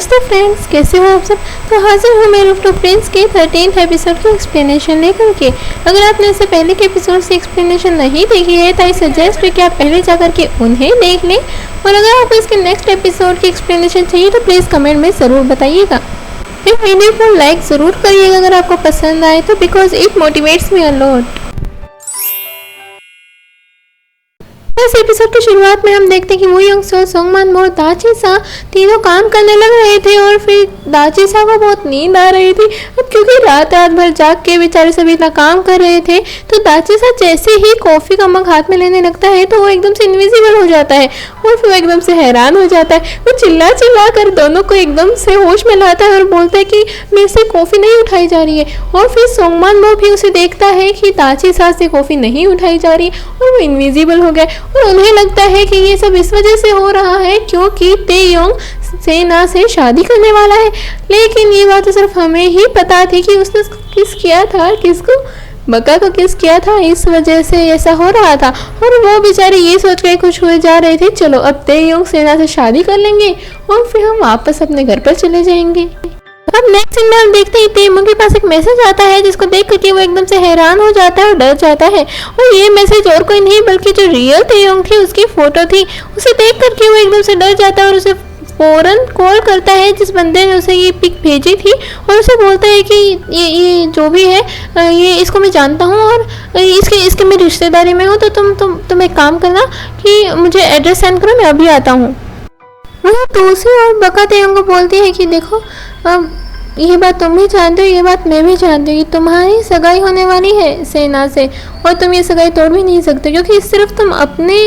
नमस्ते फ्रेंड्स, कैसे हो आप सब। तो हाजिर हूँ मैं रूफ टू फ्रेंड्स के 13th एपिसोड की एक्सप्लेनेशन लेकर के। अगर आपने इससे पहले के एपिसोड से एक्सप्लेनेशन नहीं देखी है तो आई सजेस्ट है कि आप पहले जाकर के उन्हें देख लें, और अगर आपको इसके नेक्स्ट एपिसोड की एक्सप्लेनेशन चाहिए तो प्लीज़ कमेंट में ज़रूर बताइएगा। फिर वीडियो को लाइक ज़रूर करिएगा अगर आपको पसंद आए तो, because it motivates me a lot. इस एपिसोड की शुरुआत में हम देखते हैं कि वो यंगस्टर सोंगमान और दाची सा तीनों काम करने लग रहे थे, और फिर दाची सा को बहुत नींद आ रही थी। अब क्योंकि रात भर जाग के बेचारे सभी इतना काम कर रहे थे, तो दाची सा जैसे ही कॉफी का मग हाथ में लेने लगता है तो वो एकदम से इनविजिबल हो जाता है, और फिर वो एकदम से हैरान हो जाता है। वो चिल्ला चिल्ला कर दोनों को एकदम से होश में लाता है और बोलता है कि मेरे से कॉफी नहीं उठाई जा रही है। और फिर सोंगमान मो भी उसे देखता है कि दाची सा से कॉफी नहीं उठाई जा रही है, और वो इनविजिबल हो गया। और उन्हें लगता है कि ये सब इस वजह से हो रहा है क्योंकि तेयोंग सेना से शादी करने वाला है। लेकिन ये बात तो सिर्फ हमें ही पता थी कि उसने किस किया था, किसको, बका को किस किया था, इस वजह से ऐसा हो रहा था। और वो बेचारे ये सोच कर खुश हुए जा रहे थे, चलो अब तेयोंग सेना से शादी कर लेंगे और फिर हम वापस अपने घर पर चले जाएंगे। अब नेक्स्ट सीन में हम देखते ही तेमो के पास एक मैसेज आता है, जिसको देख करके वो एकदम से हैरान हो जाता है और डर जाता है। और ये मैसेज और कोई नहीं बल्कि जो रियल तेयोंग थी उसकी फोटो थी। उसे देख करके वो एकदम से डर जाता है और उसे फौरन कॉल करता है जिस बंदे ने उसे ये पिक भेजी थी, और उसे बोलता है कि ये जो भी है ये इसको मैं जानता हूँ और इसके मैं रिश्तेदारी में हूँ, तो तुम एक काम करना कि मुझे एड्रेस सेंड करो, मैं अभी आता हूँ। वह दूसरी और बका तेयोंग को बोलती है कि देखो, ये बात तुम भी जानते हो, ये बात मैं भी जानती हूँ कि तुम्हारी सगाई होने वाली है सेना से, और तुम ये सगाई तोड़ भी नहीं सकते क्योंकि सिर्फ तुम अपने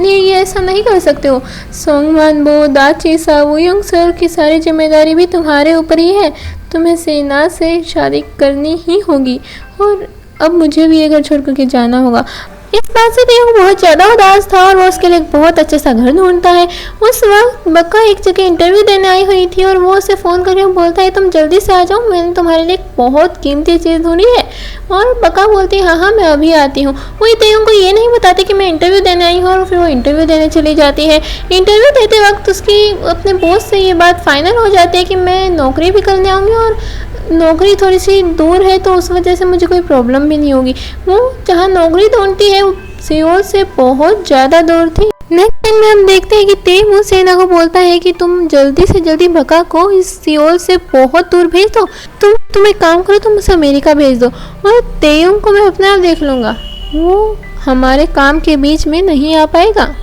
लिए ये ऐसा नहीं कर सकते हो। सोंगमान बो, दाची सा, वो यंग सर की सारी जिम्मेदारी भी तुम्हारे ऊपर ही है। तुम्हें सेना से शादी करनी ही होगी, और अब मुझे भी ये घर छोड़ करके जाना होगा। इस बात से तेयोंग बहुत ज़्यादा उदास था और वो उसके लिए एक बहुत अच्छा सा घर ढूंढता है। उस वक्त बक्का एक जगह इंटरव्यू देने आई हुई थी और वो उसे फ़ोन करके बोलता है तुम जल्दी से आ जाओ, मैंने तुम्हारे लिए एक बहुत कीमती चीज़ ढूंढी है। और बक्का बोलती है हाँ मैं अभी आती हूँ। वो तेयोंग को ये नहीं बताती कि मैं इंटरव्यू देने आई हूँ, और फिर वो इंटरव्यू देने चली जाती है। इंटरव्यू देते वक्त उसकी अपने बॉस से ये बात फाइनल हो जाती है कि मैं नौकरी भी करने आऊँगी, और नौकरी थोड़ी सी दूर है तो उस वजह से मुझे कोई प्रॉब्लम भी नहीं होगी। वो जहाँ नौकरी ढूंढती है सियोल से बहुत ज़्यादा दूर थी। नेक्स्ट दिन में हम देखते हैं कि तेमो सेना को बोलता है कि तुम जल्दी से जल्दी बका को इस सियोल से बहुत दूर भेज दो। तुम एक काम करो, तुम उसे अमेरिका भेज दो और तेयोंग को मैं अपने आप देख लूँगा, वो हमारे काम के बीच में नहीं आ पाएगा।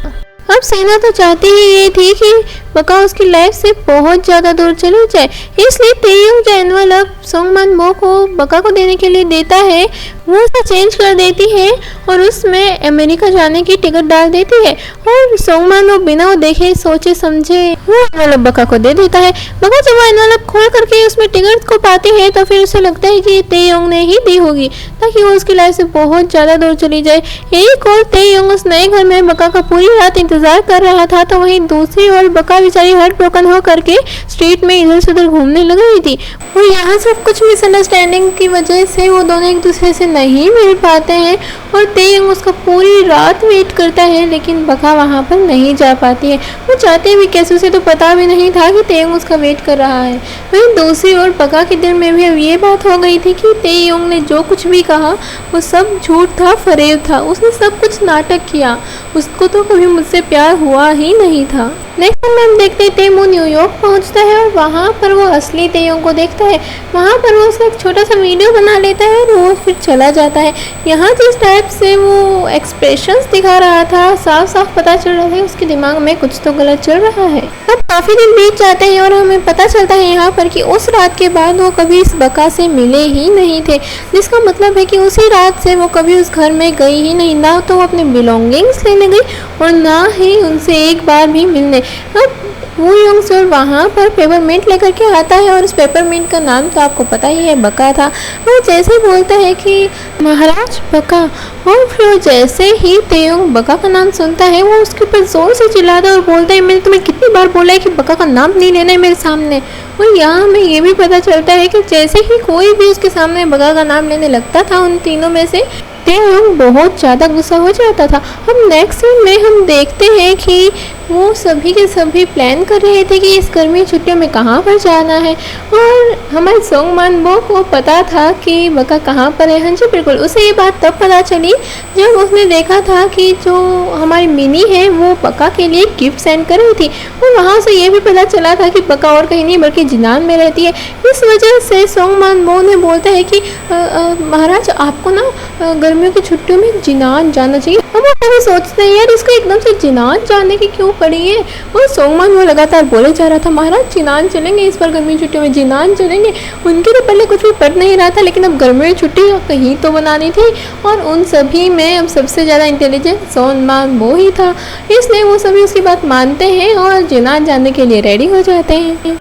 अब सेना तो चाहती ही ये थी कि बका उसकी लाइफ से बहुत ज़्यादा दूर चली जाए, इसलिए तेयोंग जो एनवलप सोंगमान मो को बका को देने के लिए देता है वो उसे चेंज कर देती है और उसमें अमेरिका जाने की टिकट डाल देती है। और सोंगमान मो बिना वो देखे सोचे समझे वो एनवलप बका को दे देता है। बका जब वो एनवलप खोल करके उसमें टिकट को पाती है तो फिर उसे लगता है कि तेयोंग ने ही दी होगी ताकि वो उसकी लाइफ से बहुत ज़्यादा दूर चली जाए। एक और तेयोंग उस नए घर में बका का पूरी रात इंतजार कर रहा था, तो वहीं दूसरी ओर बका बेचारी हार्ट ब्रोकन हो करके स्ट्रीट में इधर से उधर घूमने लग रही थी। और यहाँ सब कुछ मिसअंडरस्टैंडिंग की वजह से वो दोनों एक दूसरे से नहीं मिल पाते हैं, और तेयोंग उसका पूरी रात वेट करता है लेकिन बका वहाँ पर नहीं जा पाती है। वो चाहते भी कैसे, उसे तो पता भी नहीं था कि तेयोंग उसका वेट कर रहा है। वहीं दूसरी ओर बका के दिल में भी अब ये बात हो गई थी कि तेयोंग ने जो कुछ भी कहा वो सब झूठ था, फरेब था, उसने सब कुछ नाटक किया, उसको तो कभी मुझसे प्यार हुआ ही नहीं था। नेक्स्ट में हम देखते हैं तेमो न्यूयॉर्क पहुंचता है और वहाँ पर वो असली तेयोंग को देखता है। वहाँ पर वो उसका एक छोटा सा वीडियो बना लेता है और वो फिर चला जाता है। यहाँ जिस टाइप से वो एक्सप्रेशंस दिखा रहा था, साफ साफ पता चल रहा है उसके दिमाग में कुछ तो गलत चल रहा है। अब काफ़ी दिन बीत जाते हैं और हमें पता चलता है यहाँ पर कि उस रात के बाद वो कभी इस बका से मिले ही नहीं थे, जिसका मतलब है कि उसी रात से वो कभी उस घर में गई ही नहीं, ना तो वो अपने बिलोंगिंग्स लेने गई और ना ही उनसे एक बार भी मिलने। अब वो यंगस्टर वहाँ पर पेपरमिंट लेकर के आता है और उस पेपरमिंट का नाम तो आपको पता ही है, बका था। वो जैसे बोलता है कि महाराज बका, और फिर जैसे ही तेयोंग बका का नाम सुनता है वो उसके ऊपर जोर से चिल्लाता है और बोलता है मैंने तुम्हें कितनी बार बोला है कि बका का नाम नहीं लेना है मेरे सामने। और यहाँ हमें ये भी पता चलता है कि जैसे ही कोई भी उसके सामने बका का नाम लेने लगता था उन तीनों में से, तेयोंग बहुत ज़्यादा गुस्सा हो जाता था। अब नेक्स्ट सीन में हम देखते हैं कि वो सभी के सभी प्लान कर रहे थे कि इस गर्मी की छुट्टियों में कहाँ पर जाना है। और हमारे सोंगमान बो को पता था कि बका कहाँ पर है। हाँ जी बिल्कुल, उसे ये बात तब पता चली जब उसने देखा था कि जो हमारी मिनी है वो बका के लिए गिफ्ट सेंड कर रही थी। और वहाँ से ये भी पता चला था कि बका और कहीं नहीं बल्कि जिनान में रहती है। इस वजह से सोंगमान बो ने बोलता है कि महाराज आपको ना गर्मियों की छुट्टियों में जिनान जाना चाहिए। अब वो सोचते हैं यार इसको एकदम से जिनान जाने की क्यों पड़ी है। और सोंगमान वो लगातार बोले जा रहा था महाराज जिनान चलेंगे, इस बार गर्मी की छुट्टियों में जिनान चलेंगे। उनके तो पहले कुछ भी पड़ नहीं रहा था, लेकिन अब गर्मी की छुट्टी कहीं तो बनानी थी। और उन सभी में अब सबसे ज़्यादा इंटेलिजेंट सोंगमान बो ही था, इसलिए वो सभी उसकी बात मानते हैं और जिनान जाने के लिए रेडी हो जाते हैं।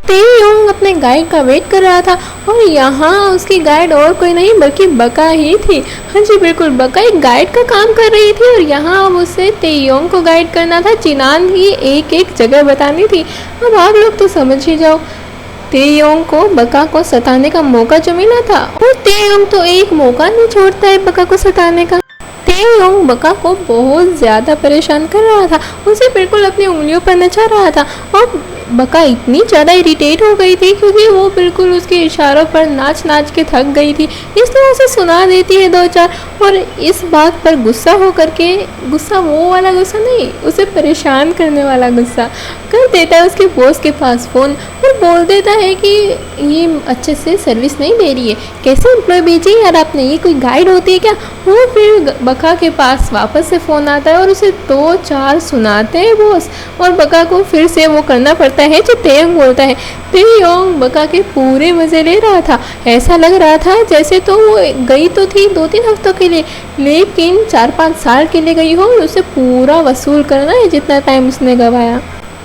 तेयोंग अपने गाइड का वेट कर रहा था और यहाँ उसकी गाइड और कोई नहीं बल्कि बका ही थी। हाँ जी बिल्कुल, बका एक गाइड का काम कर रही थी और यहाँ अब उसे तेयोंग को गाइड करना था, जिनान की एक एक जगह बतानी थी। अब आप लोग तो समझ ही जाओ, तेयोंग को बका को सताने का मौका जो मिला था और तेयोंग तो एक मौका नहीं छोड़ता है बका को सताने का। तेयोंग बका को बहुत ज़्यादा परेशान कर रहा था, उसे बिल्कुल अपनी उंगलियों पर नचा रहा था। और बका इतनी ज़्यादा इरिटेट हो गई थी क्योंकि वो बिल्कुल उसके इशारों पर नाच नाच के थक गई थी, इसलिए उसे सुना देती है दो चार। और इस बात पर गुस्सा हो करके, गुस्सा वो वाला गुस्सा नहीं, उसे परेशान करने वाला गुस्सा कर देता है उसके बॉस के पास फ़ोन और बोल देता है कि ये अच्छे से सर्विस नहीं दे रही है, कैसे एम्प्लॉय भेजी यार आपने, ये कोई गाइड होती है क्या। वो फिर बका के पास वापस से फ़ोन आता है और उसे दो चार सुनाते हैं बॉस, और बका को फिर से वो करना पड़ता है जो तेयोंग बोलता है। तेयोंग बका के पूरे मज़े ले रहा था, ऐसा लग रहा था जैसे तो वो गई तो थी 2-3 हफ्तों के लिए, लेकिन 4-5 साल के लिए गई हो और उसे पूरा वसूल करना है जितना टाइम उसने गवाया।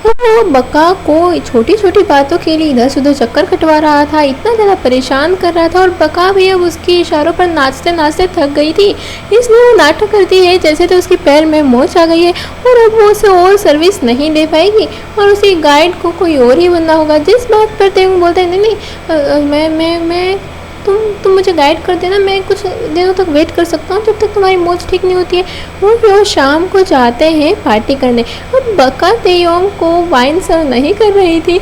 वो बका को छोटी छोटी बातों के लिए इधर से उधर चक्कर कटवा रहा था, इतना ज़्यादा परेशान कर रहा था। और बका भी अब उसके इशारों पर नाचते नाचते थक गई थी, इसलिए वो नाटक करती है जैसे तो उसके पैर में मोच आ गई है और अब वो उसे और सर्विस नहीं दे पाएगी और उसी गाइड को कोई और ही बनना होगा। जिस बात पर तेयोंग बोलते हैं नहीं नहीं मैं तुम मुझे गाइड कर देना, मैं कुछ दिनों तक वेट कर सकता हूँ जब तक तुम्हारी मोच ठीक नहीं होती है। वो फिर शाम को जाते हैं पार्टी करने। अब बका तेयोंग को वाइन सर्व नहीं कर रही थी,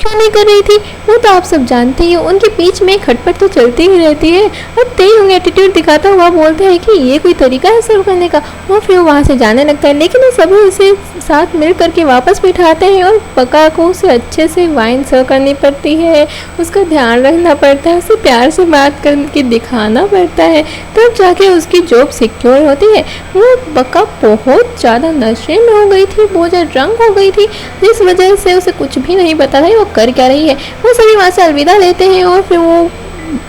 क्यों नहीं कर रही थी वो तो आप सब जानते ही हो, उनके बीच में खटपट तो चलती ही रहती है। अब तेयोंग एटीट्यूड दिखाता हुआ बोलते हैं कि ये कोई तरीका है सर्व करने का। वो फिर वहाँ से जाने लगता है, लेकिन वो सभी उसे साथ मिल करके वापस बिठाते हैं और बका को उसे अच्छे से वाइन सर्व करनी पड़ती है, उसका ध्यान रखना पड़ता है, उसे प्यार से बात करके दिखाना पड़ता है, तब जाके उसकी जॉब सिक्योर होती है। वो बका बहुत ज़्यादा नशे में हो गई थी, बहुत ज़्यादा ड्रंक हो गई थी, जिस वजह से उसे कुछ भी नहीं पता था वो कर क्या रही है। वो सभी वहाँ से अलविदा लेते हैं और फिर वो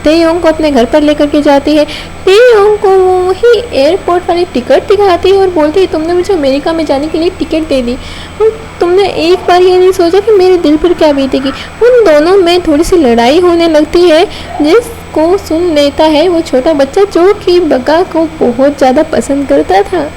तेयोंग को अपने घर पर लेकर के जाती है। तेयोंग को वही एयरपोर्ट वाली टिकट दिखाती है और बोलती है तुमने मुझे अमेरिका में जाने के लिए टिकट दे दी और तुमने एक बार ये नहीं सोचा कि मेरे दिल पर क्या बीतेगी। उन दोनों में थोड़ी सी लड़ाई होने लगती है जिसको सुन लेता है वो छोटा बच्चा जो कि बका को बहुत ज़्यादा पसंद करता था।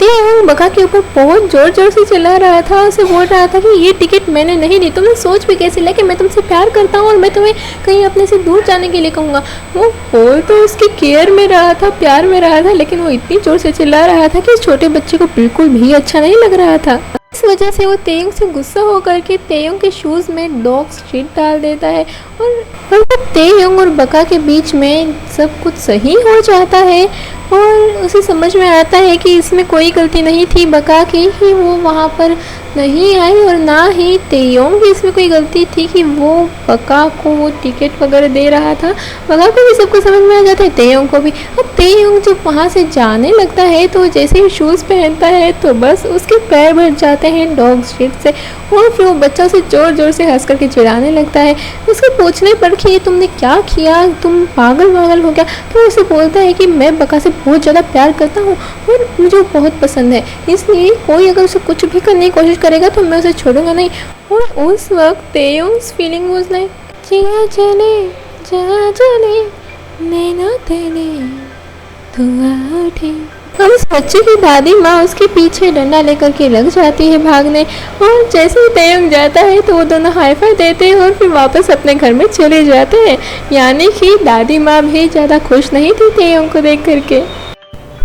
तेयोंग बका के ऊपर बहुत जोर जोर से चिल्ला रहा था, उसे बोल रहा था कि ये टिकट मैंने नहीं दी, तुमने सोच भी कैसे लिया कि मैं तुमसे प्यार करता हूँ और मैं तुम्हें कहीं अपने से दूर जाने के लिए कहूँगा। वो बोल तो उसकी केयर में रहा था, प्यार में रहा था, लेकिन वो इतनी जोर से चिल्ला रहा था कि इस छोटे बच्चे को बिल्कुल भी अच्छा नहीं लग रहा था। इस वजह से वो तेयोंग से गुस्सा होकर के तेयोंग के शूज़ में डॉग स्ट्रीट डाल देता है और तेयोंग और बका के बीच में सब कुछ सही हो जाता है और उसे समझ में आता है कि इसमें कोई गलती नहीं थी बका की ही वो वहाँ पर नहीं आई और ना ही तेयोंग की इसमें कोई गलती थी कि वो बका को वो टिकट वगैरह दे रहा था। बका को भी सबको समझ में आ जाता है, तेयोंग को भी। अब तेयोंग जब वहाँ से जाने लगता है तो जैसे ही शूज़ पहनता है तो बस उसके पैर भर जाते हैं डॉग स्ट्रीट से और फिर वो बच्चा उसे ज़ोर ज़ोर से हंस करके चिढ़ाने लगता है। उसके पूछने पर कि ये तुमने क्या किया, तुम पागल हो गया, तो उसे बोलता है कि मैं बका से बहुत ज़्यादा प्यार करता हूँ और मुझे बहुत पसंद है, इसलिए कोई अगर उसे कुछ भी करने की कोशिश करेगा तो मैं उसे छोड़ूंगा नहीं। और उस वक्त तेयोंग्स फीलिंग वाज लाइक जिया चले नैना तेरे धुआं उठे। अब उस बच्चे की दादी माँ उसके पीछे डंडा लेकर के लग जाती है भागने और जैसे ही तेयोंग जाता है तो वो दोनों हाई फाई देते हैं और फिर वापस अपने घर में चले जाते हैं। यानी कि दादी माँ भी ज़्यादा खुश नहीं थी तेयोंग को देख करके।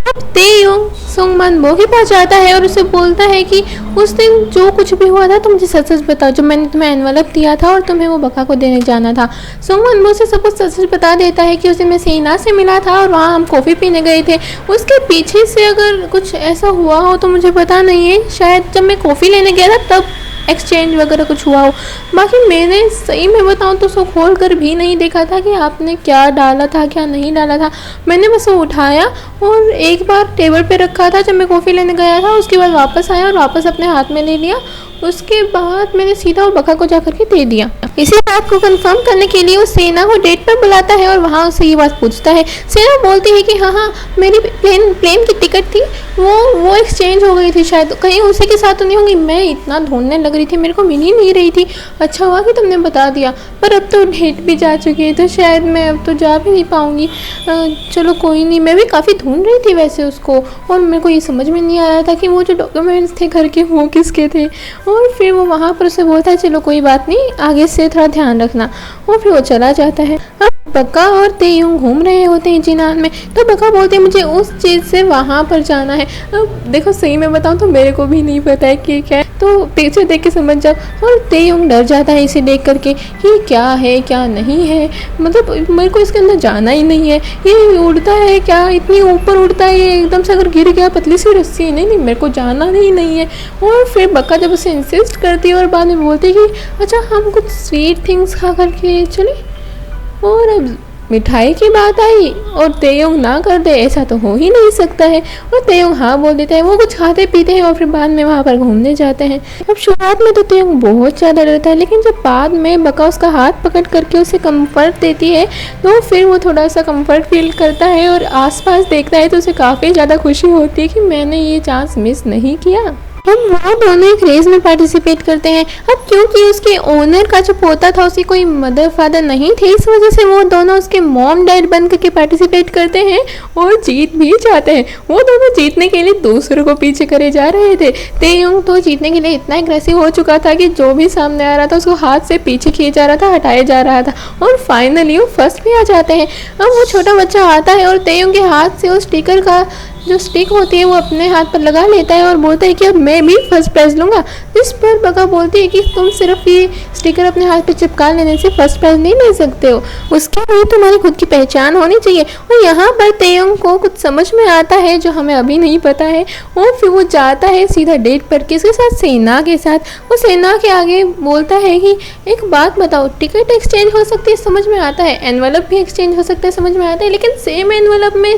अब तेयोंग सुंगमान वो के पास जाता है और उसे बोलता है कि उस दिन जो कुछ भी हुआ था तुम मुझे सच सच बताओ, जब मैंने तुम्हें एनवलप दिया था और तुम्हें वो बका को देने जाना था। सुंगमान वो से सब कुछ सच सच बता देता है कि उस दिन मैं सेना से मिला था और वहाँ हम कॉफ़ी पीने गए थे। उसके पीछे से अगर कुछ ऐसा हुआ हो तो मुझे पता नहीं है, शायद जब मैं कॉफ़ी लेने गया था तब एक्सचेंज वगैरह कुछ हुआ हो। बाकी मैंने सही में बताऊं तो उसको खोल कर भी नहीं देखा था कि आपने क्या डाला था क्या नहीं डाला था। मैंने बस वो उठाया और एक बार टेबल पे रखा था जब मैं कॉफ़ी लेने गया था, उसके बाद वापस आया और वापस अपने हाथ में ले लिया। उसके बाद मैंने सीधा वो बका को जा करके दे दिया। इसी बात को कंफर्म करने के लिए वो सेना को डेट पर बुलाता है और वहाँ उससे ये बात पूछता है। सेना बोलती है कि हाँ मेरी प्लेन की टिकट थी, वो एक्सचेंज हो गई थी, शायद कहीं उसी के साथ तो नहीं होंगी। मैं इतना ढूंढने लग रही थी, मेरे को मिल ही नहीं रही थी। अच्छा हुआ कि तुमने बता दिया, पर अब तो डेट भी जा चुकी है तो शायद मैं अब तो जा भी नहीं पाऊँगी। चलो कोई नहीं, मैं भी काफ़ी ढूंढ रही थी वैसे उसको, और मेरे को ये समझ में नहीं आया था कि वो जो डॉक्यूमेंट्स थे घर के वो किसके थे। और फिर वो वहाँ पर उसे बोलता है चलो कोई बात नहीं, आगे से थोड़ा ध्यान रखना, और फिर वो चला जाता है। अब बका और तेयोंग घूम रहे होते हैं जिनान में, तो बका बोलते हैं मुझे उस चीज़ से वहाँ पर जाना है। अब देखो सही में बताऊँ तो मेरे को भी नहीं पता है कि क्या है, तो पिक्चर देख के समझ जाओ। और तेयोंग डर जाता है इसे देख करके कि क्या है क्या नहीं है, मतलब मेरे को इसके अंदर जाना ही नहीं है। ये उड़ता है क्या, इतनी ऊपर उड़ता है, ये एकदम से अगर गिर गया पतली सी रस्सी है, नहीं मेरे को जाना ही नहीं है। और फिर बका जब उसे इंसिस्ट करती है और बाद में बोलती है कि अच्छा हम कुछ स्वीट थिंग्स खा करके चले, और अब मिठाई की बात आई और तेयोंग ना कर दे, ऐसा तो हो ही नहीं सकता है। और तेयोंग हाँ बोल देता है। वो कुछ खाते पीते हैं और फिर बाद में वहाँ पर घूमने जाते हैं। अब शुरुआत में तो तेयोंग बहुत ज़्यादा डरता है, लेकिन जब बाद में बका उसका हाथ पकड़ करके उसे कंफर्ट देती है तो फिर वो थोड़ा सा कंफर्ट फील करता है और आसपास देखता है तो उसे काफ़ी ज़्यादा खुशी होती है कि मैंने ये चांस मिस नहीं किया। हम वो दोनों एक रेस में पार्टिसिपेट करते हैं। अब क्योंकि उसके ओनर का जो पोता था उसकी कोई मदर फादर नहीं थे, इस वजह से वो दोनों उसके मॉम डैड बन करके पार्टिसिपेट करते हैं और जीत भी जाते हैं। वो दोनों जीतने के लिए दूसरों को पीछे करे जा रहे थे। तेयोंग तो जीतने के लिए इतना एग्रेसिव हो चुका था कि जो भी सामने आ रहा था उसको हाथ से पीछे खींच जा रहा था, हटाया जा रहा था, और फाइनली वो फर्स्ट भी आ जाते हैं। अब वो छोटा बच्चा आता है और तेयोंग के हाथ से उस स्टिकर का जो स्टिक होती है वो अपने हाथ पर लगा लेता है और बोलता है कि अब मैं भी फर्स्ट प्राइज़ लूँगा। इस पर बका बोलती है कि तुम सिर्फ ये स्टिकर अपने हाथ पे चिपका लेने से फर्स्ट प्राइज़ नहीं ले सकते हो, उसके लिए तुम्हारी खुद की पहचान होनी चाहिए। और यहाँ पर तेयोंग को कुछ समझ में आता है जो हमें अभी नहीं पता है, और फिर वो जाता है सीधा डेट पर किसके साथ, सेना के साथ। वो सेना के आगे बोलता है कि एक बात बताओ, टिकट एक्सचेंज हो सकती है समझ में आता है, एनवलप भी एक्सचेंज हो सकता है समझ में आता है, लेकिन सेम एनवलप में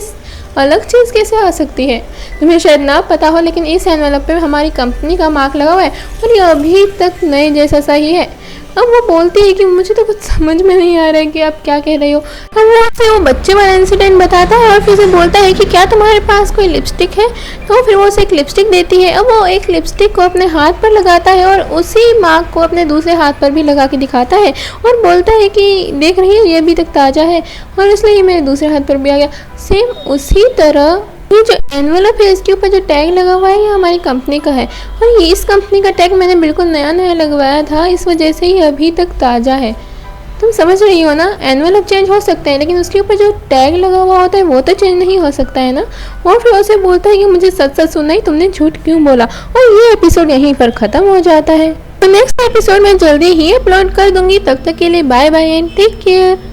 अलग चीज़ कैसे आ सकती है। तुम्हें शायद ना पता हो लेकिन इस एनवलप पे हमारी कंपनी का मार्क लगा हुआ है और ये अभी तक नए जैसा सा ही है। अब वो बोलती है कि मुझे तो कुछ समझ में नहीं आ रहा है कि आप क्या कह रही हो। अब वो बच्चे वाला इंसिडेंट बताता है और फिर उसे बोलता है कि क्या तुम्हारे पास कोई लिपस्टिक है, तो फिर वो उसे एक लिपस्टिक देती है। अब वो एक लिपस्टिक को अपने हाथ पर लगाता है और उसी मार्क को अपने दूसरे हाथ पर भी लगा के दिखाता है और बोलता है कि देख रही है ये अभी तक ताज़ा है और इसलिए मेरे दूसरे हाथ पर भी आ गया। सेम उसी तरह ये जो एनवलप है इसके ऊपर जो टैग लगा हुआ है ये हमारी कंपनी का है, और ये इस कंपनी का टैग मैंने बिल्कुल नया नया लगवाया था, इस वजह से ये अभी तक ताज़ा है। तुम समझ रही हो ना, एनवलप चेंज हो सकते हैं लेकिन उसके ऊपर जो टैग लगा हुआ होता है वो तो चेंज नहीं हो सकता है ना। और फिर उसे बोलता है कि मुझे सच सच सुनना ही, तुमने झूठ क्यों बोला। और ये एपिसोड यहीं पर ख़त्म हो जाता है। तो नेक्स्ट एपिसोड मैं जल्दी ही अपलोड कर दूंगी, तब तक के लिए bye bye and take care.